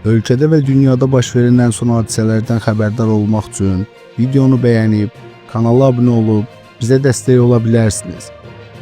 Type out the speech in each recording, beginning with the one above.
Ölkədə və dünyada baş verən ən son hadisələrdən xəbərdar olmaq üçün videonu bəyənib, kanala abunə olub, bizə dəstək ola bilərsiniz.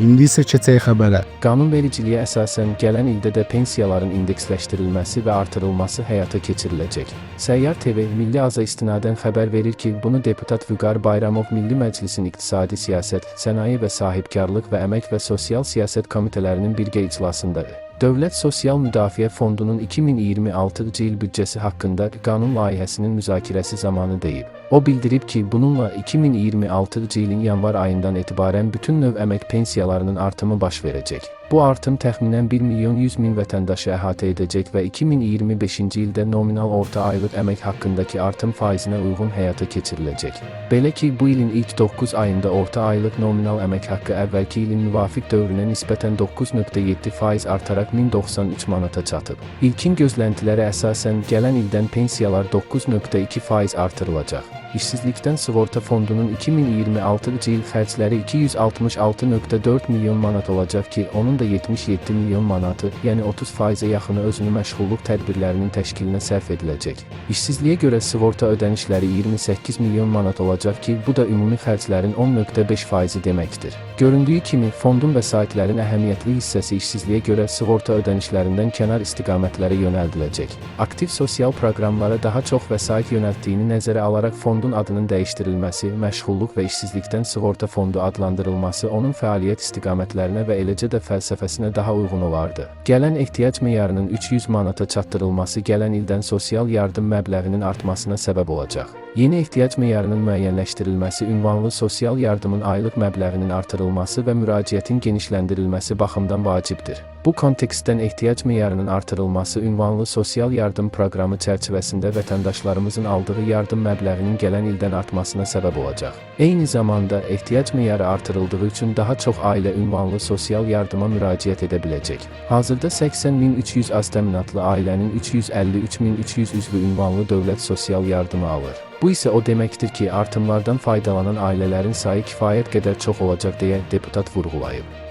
İndi isə keçək xəbərə. Qanunvericiliyə əsasən gələn ildə də pensiyaların indeksləşdirilməsi və artırılması həyata keçiriləcək. Səyyar TV Milli Aza istinadən xəbər verir ki, bunu deputat Vüqar Bayramov Milli Məclisin İqtisadi Siyasət, Sənaye və Sahibkarlıq və Əmək və Sosial Siyasət Komitələrinin birgə iclasında Dövlət Sosial Müdafiə Fondunun 2026-cı il büdcəsi haqqında qanun layihəsinin müzakirəsi zamanı deyib. O bildirib ki, bununla 2026-cı ilin yanvar ayından etibarən bütün növ əmək pensiyalarının artımı baş verəcək. Bu artım təxminən 1.100.000 vətəndaşı əhatə edəcək və 2025-ci ildə nominal orta aylıq əmək haqqındakı artım faizinə uyğun həyata keçiriləcək. Belə ki, bu ilin ilk 9 ayında orta aylıq nominal əmək haqqı əvvəlki ilin müvafiq dövrünə nisbətən 9.7% artaraq 1093 manata çatıb. İlkin gözləntilərə əsasən gələn ildən pensiyalar 9.2% artırılacaq. İşsizlikdən Sığorta Fondunun 2026-cı il xərcləri 266.4 milyon manat olacaq ki, onun da 77 milyon manatı, yəni 30%-ə yaxını özünü məşğulluq tədbirlərinin təşkilinə sərf ediləcək. İşsizliyə görə sığorta ödənişləri 28 milyon manat olacaq ki, bu da ümumi xərclərin 10.5%-i deməkdir. Göründüyü kimi, fondun vəsaitlərin əhəmiyyətli hissəsi işsizliyə görə sığorta ödənişlərindən kənar istiqamətlərə yönəldiləcək. Aktiv sosial proqramlara daha çox vəsait yönəltdiyini nəzərə alaraq fondun adının dəyişdirilməsi, məşğulluq və işsizlikdən sığorta fondu adlandırılması onun fəaliyyət istiqamətlərinə və eləcə də fəlsəfəsinə daha uyğun olardı. Gələn ehtiyac meyarının 300 manata çatdırılması gələn ildən sosial yardım məbləğinin artmasına səbəb olacaq. Yeni ehtiyac meyarının müəyyənləşdirilməsi ünvanlı sosial yardımın aylıq məbləğinin artırılması və müraciətin genişləndirilməsi baxımdan vacibdir. Bu kontekstdən ehtiyac meyarının artırılması ünvanlı sosial yardım proqramı çərçivəsində vətəndaşlarımızın aldığı yardım məbləğinin gələn ildən artmasına səbəb olacaq. Eyni zamanda, ehtiyac meyarı artırıldığı üçün daha çox ailə ünvanlı sosial yardıma müraciət edə biləcək. Hazırda 80.300 az təminatlı ailənin 353.300 üzvü ünvanlı dövlət sosial yardımı alır. Bu isə o deməkdir ki, artımlardan faydalanan ailələrin sayı kifayət qədər çox olacaq deyə deputat vurğulayıb.